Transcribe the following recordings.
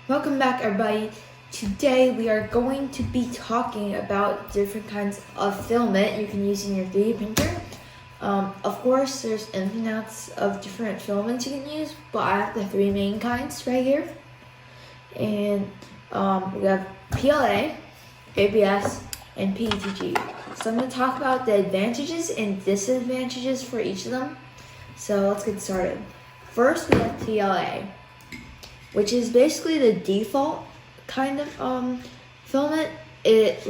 Welcome back, everybody. Today we are going to be talking about different kinds of filament you can use in your 3D printer. Of course, there's infinite of different filaments you can use, but I have the three main kinds right here. And we have PLA, ABS, and PETG. So I'm going to talk about the advantages and disadvantages for each of them. So let's get started. First, we have PLA, which is basically the default kind of filament. It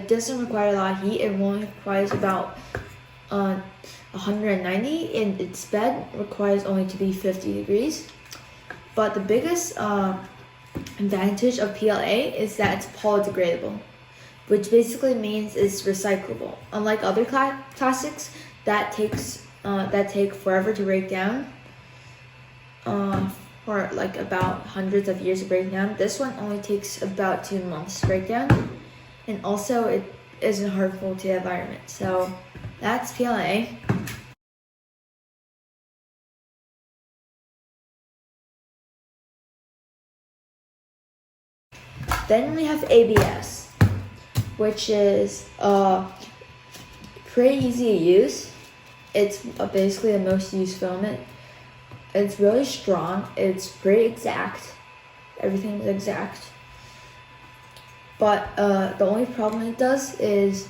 doesn't require a lot of heat. It only requires about 190, and its bed requires only to be 50 degrees. But the biggest advantage of PLA is that it's polydegradable, which basically means it's recyclable. Unlike other plastics that take forever to break down, or like about hundreds of years to break down, this one only takes about 2 months to break down, and also it isn't harmful to the environment. So that's PLA. Then we have ABS, which is pretty easy to use. It's basically the most used filament. It's really strong. It's pretty exact. Everything's exact. But the only problem it does is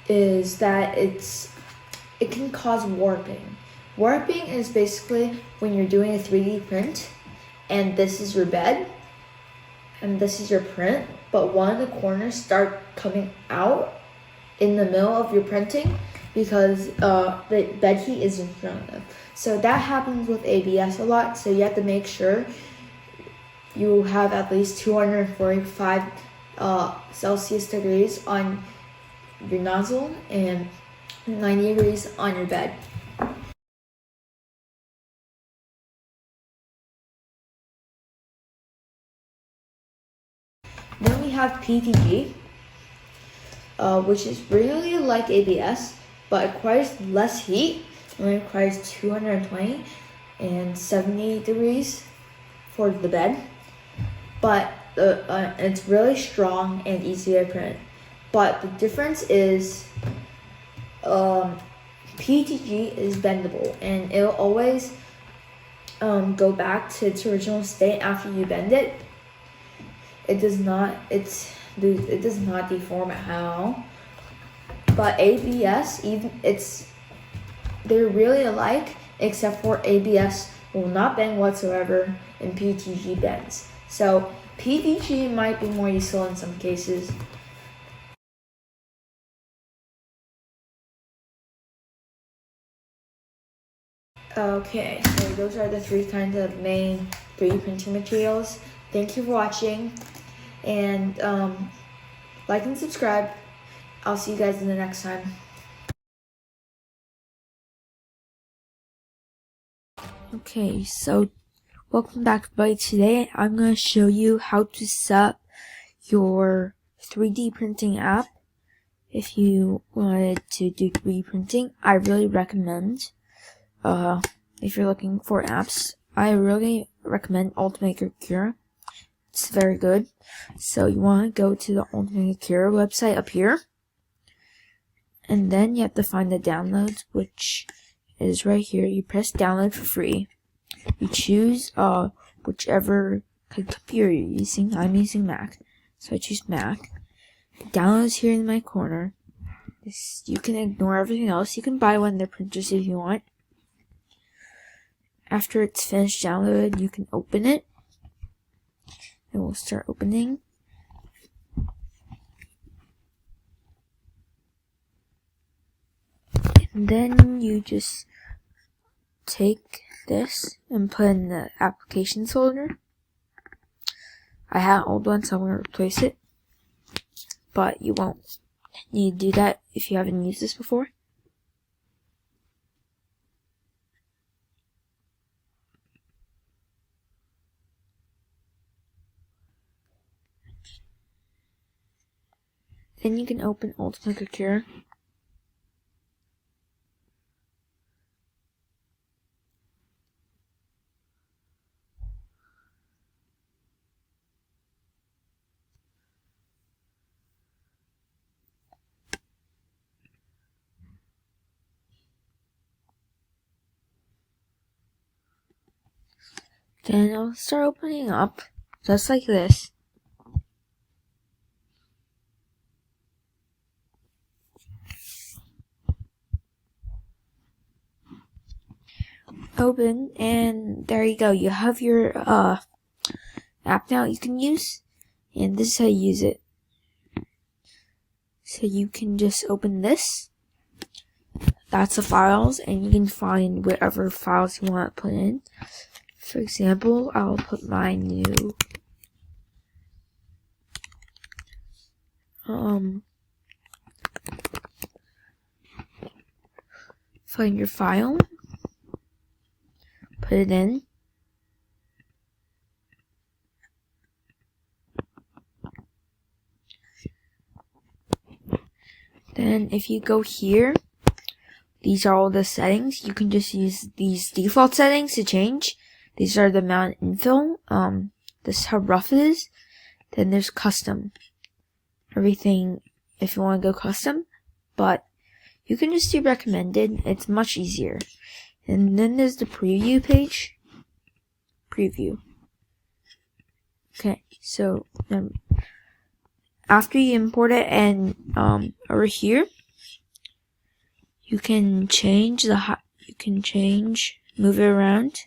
that it can cause warping. Warping is basically when you're doing a 3D print, and this is your bed, and this is your print, but one of the corners start coming out in the middle of your printing because the bed heat isn't strong enough. So that happens with ABS a lot, so you have to make sure you have at least 245 Celsius degrees on your nozzle and 90 degrees on your bed. Then we have PETG, which is really like ABS, but it requires less heat. It only requires 220 and 70 degrees for the bed, but it's really strong and easy to print. But the difference is PETG is bendable, and it'll always go back to its original state after you bend it. It does not deform at all. But ABS, they're really alike, except for ABS will not bend whatsoever and PETG bends. So PETG might be more useful in some cases. Okay, so those are the three kinds of main 3D printing materials. Thank you for watching, and like and subscribe. I'll see you guys in the next time. Okay, so welcome back, everybody. Today I'm going to show you how to set up your 3D printing app. If you wanted to do 3D printing, I really recommend, if you're looking for apps, I really recommend Ultimaker Cure. It's very good. So you want to go to the Ultimaker Cure website up here, and then you have to find the downloads, which is right here. You press download for free. You choose whichever computer you're using. I'm using Mac, so I choose Mac. Downloads here in my corner. You can ignore everything else. You can buy one of their printers if you want. After it's finished downloaded, you can open it. It will start opening. And then you just take this and put in the applications folder. I had an old one, so I'm going to replace it. But you won't need to do that if you haven't used this before. Then you can open Ultimaker Cure. Then I'll start opening up just like this. Open, and there you go. You have your app now you can use, and this is how you use it. So you can just open this. That's the files, and you can find whatever files you want to put in. For example, I'll put my new find your file, put it in. Then if you go here, these are all the settings. You can just use these default settings to change. These are the amount infill. This is how rough it is. Then there's custom. Everything if you want to go custom, but you can just do recommended. It's much easier. And then there's the preview page. Preview. Okay, so after you import it, and over here you can change move it around.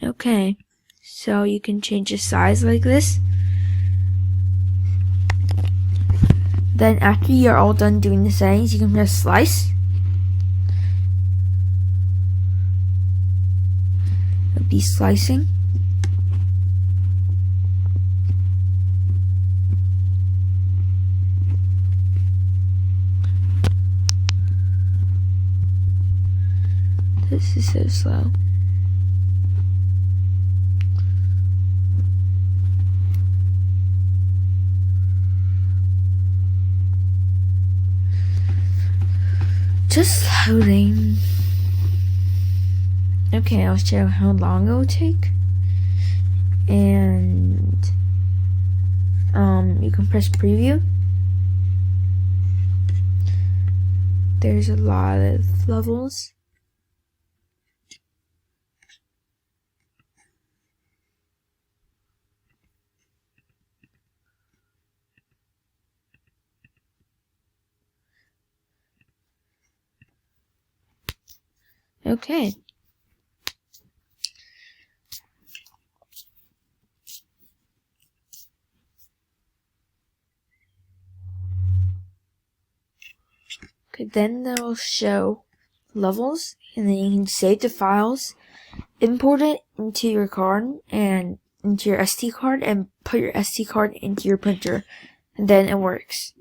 Okay, so you can change the size like this. Then after you're all done doing the settings, you can press slice. It'll be slicing. This is so slow. Just loading. Okay, I'll show how long it will take. And you can press preview. There's a lot of levels. Okay. Okay, then they'll show levels, and then you can save the files, import it into your card and into your SD card, and put your SD card into your printer, and then it works.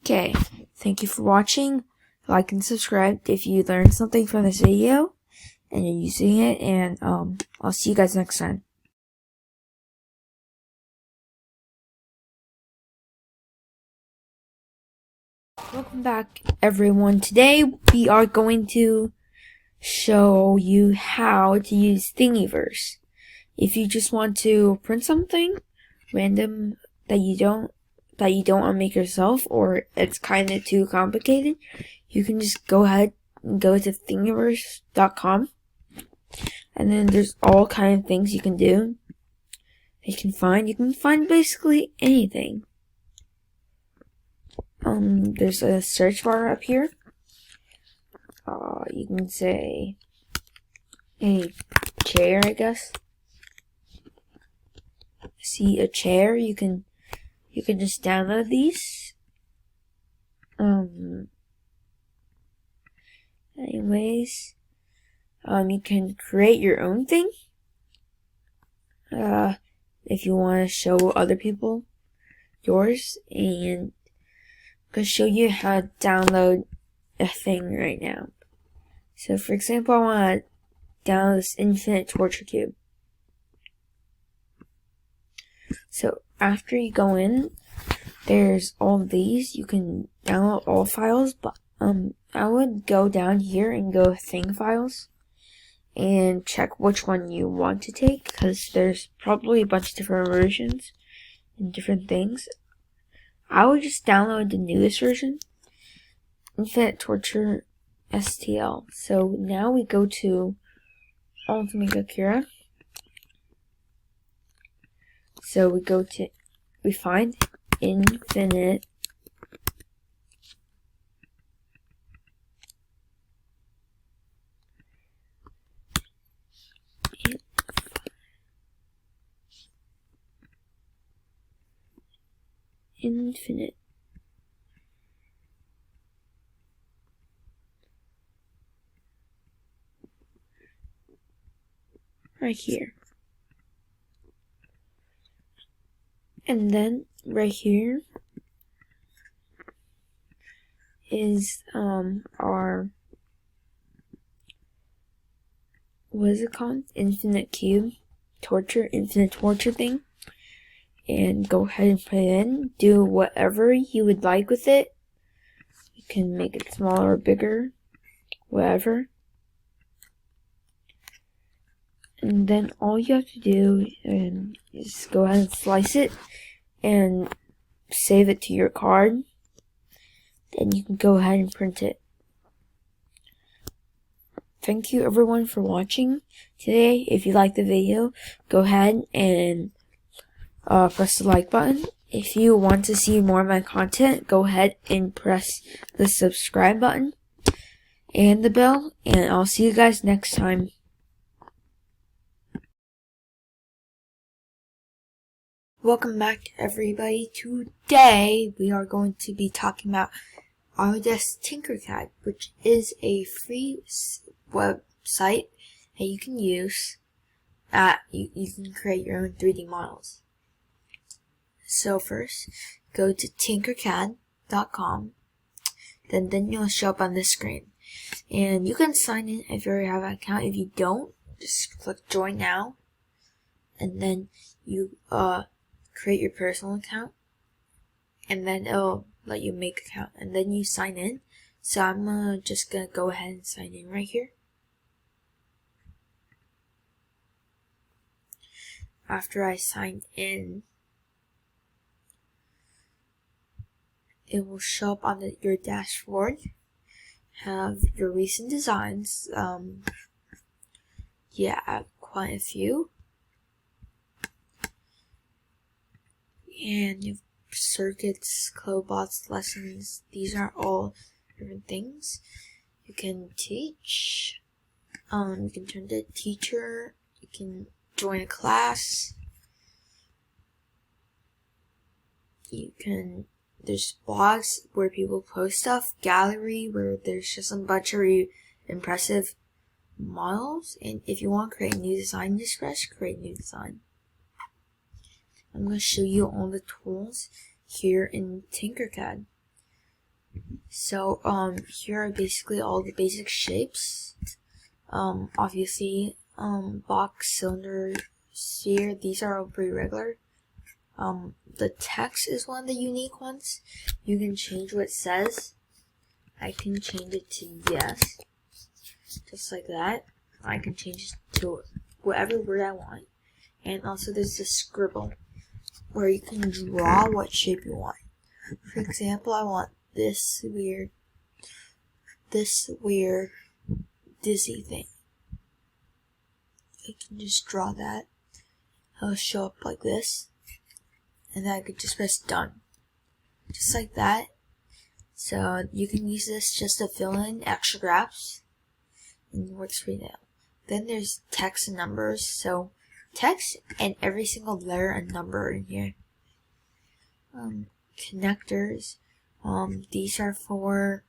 Okay, thank you for watching. Like and subscribe if you learned something from this video and you're using it, and I'll see you guys next time. Welcome back, everyone. Today we are going to show you how to use Thingiverse. If you just want to print something random that you don't want to make yourself, or it's kind of too complicated, you can just go ahead and go to thingiverse.com, and then there's all kind of things you can do. You can find basically anything. There's a search bar up here. You can say a chair, I guess. See a chair, you can just download these. Anyways, you can create your own thing. If you want to show other people yours, and I'm going to show you how to download a thing right now. So for example, I want to download this infinite torture cube. So after you go in, there's all of these. You can download all files, but I would go down here and go thing files, and check which one you want to take, because there's probably a bunch of different versions and different things. I would just download the newest version, Infinite Torture STL. So now we go to Ultimate Akira. So we find Infinite right here. And then right here is our, what is it called? Infinite torture thing. And go ahead and put it in. Do whatever you would like with it. You can make it smaller or bigger, whatever. And then all you have to do is go ahead and slice it and save it to your card. Then you can go ahead and print it. Thank you everyone for watching today. If you liked the video, go ahead and press the like button. If you want to see more of my content, go ahead and press the subscribe button and the bell, and I'll see you guys next time. Welcome back everybody. Today we are going to be talking about Autodesk Tinkercad, which is a free website that you can use. You can create your own 3D models. So first, go to tinkercad.com. Then you'll show up on this screen, and you can sign in if you already have an account. If you don't, just click Join Now, and then you create your personal account, and then it'll let you make an account, and then you sign in. So I'm just gonna go ahead and sign in right here. After I sign in, it will show up on your dashboard. Have your recent designs. Yeah, I have quite a few. And you have circuits, Clobots, lessons. These are all different things. You can teach. You can turn to teacher. You can join a class. There's blogs where people post stuff. Gallery, where there's just a bunch of impressive models. And if you want to create a new design, just press create new design. I'm going to show you all the tools here in Tinkercad. So, here are basically all the basic shapes. Obviously, box, cylinder, sphere, these are all pretty regular. The text is one of the unique ones. You can change what it says. I can change it to yes. Just like that. I can change it to whatever word I want. And also there's the scribble, where you can draw what shape you want. For example, I want this weird dizzy thing. I can just draw that. It'll show up like this. And then I could just press done. Just like that. So you can use this just to fill in extra gaps. And it works pretty well. Then there's text and numbers. So text and every single letter and number in here. Connectors. These are for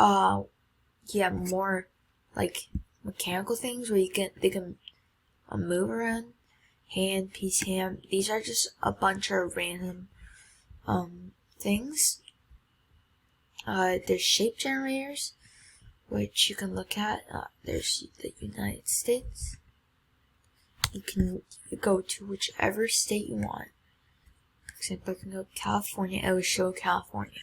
more like mechanical things where they can move around. Hand, piece, ham. These are just a bunch of random things. There's shape generators, which you can look at. There's the United States. You can go to whichever state you want. For example, I can go California. It will show California.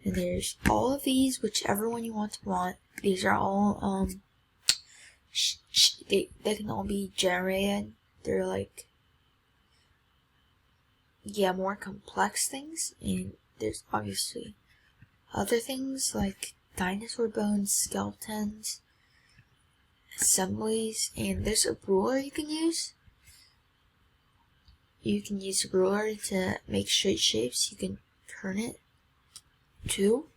And there's all of these, whichever one you want. these are all they can all be generated. They're like, yeah, more complex things, and there's obviously other things like dinosaur bones, skeletons, assemblies, and there's a ruler you can use. You can use a ruler to make straight shapes. You can turn it too.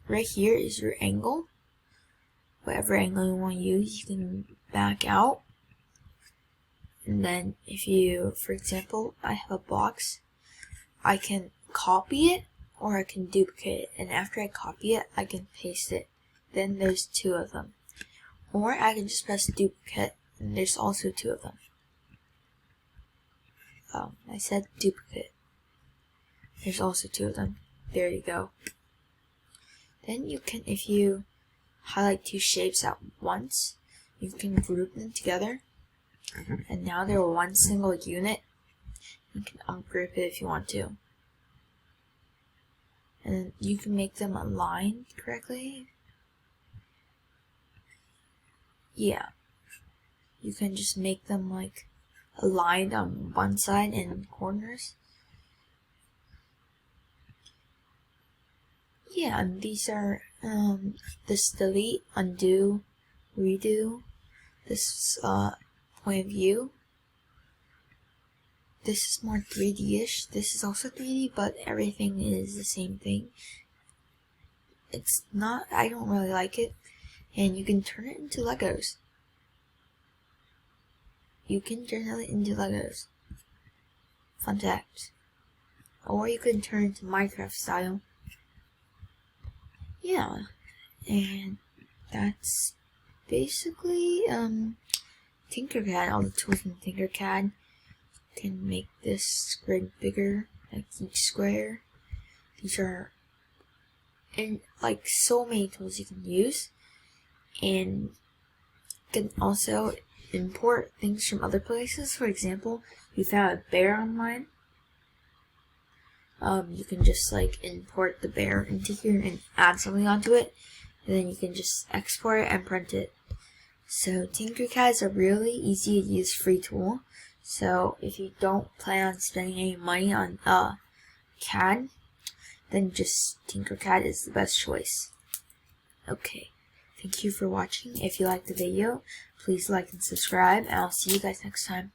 Right here is your angle. Whatever angle you want to use, you can back out. And then if you, for example, I have a box, I can copy it or I can duplicate it. And after I copy it, I can paste it. Then there's two of them. Or I can just press duplicate and there's also two of them. I said duplicate. There's also two of them. There you go. Then you can, if you highlight two shapes at once, you can group them together. And now they're one single unit. You can ungroup it if you want to. And then you can make them aligned correctly. Yeah. You can just make them like aligned on one side and corners. Yeah, and these are this delete, undo, redo, this point of view. This is more 3D-ish. This is also 3D, but everything is the same thing. It's not, I don't really like it. And you can turn it into Legos. You can turn it into Legos. Fun fact. Or you can turn it into Minecraft style. Yeah. And that's basically Tinkercad. All the tools in Tinkercad can make this grid bigger, like each square. These are like so many tools you can use, and you can also import things from other places. For example, if you found a bear online, you can just like import the bear into here and add something onto it, and then you can just export it and print it. So Tinkercad is a really easy to use free tool. So if you don't plan on spending any money on CAD, then just Tinkercad is the best choice. Okay, thank you for watching. If you liked the video, please like and subscribe, and I'll see you guys next time.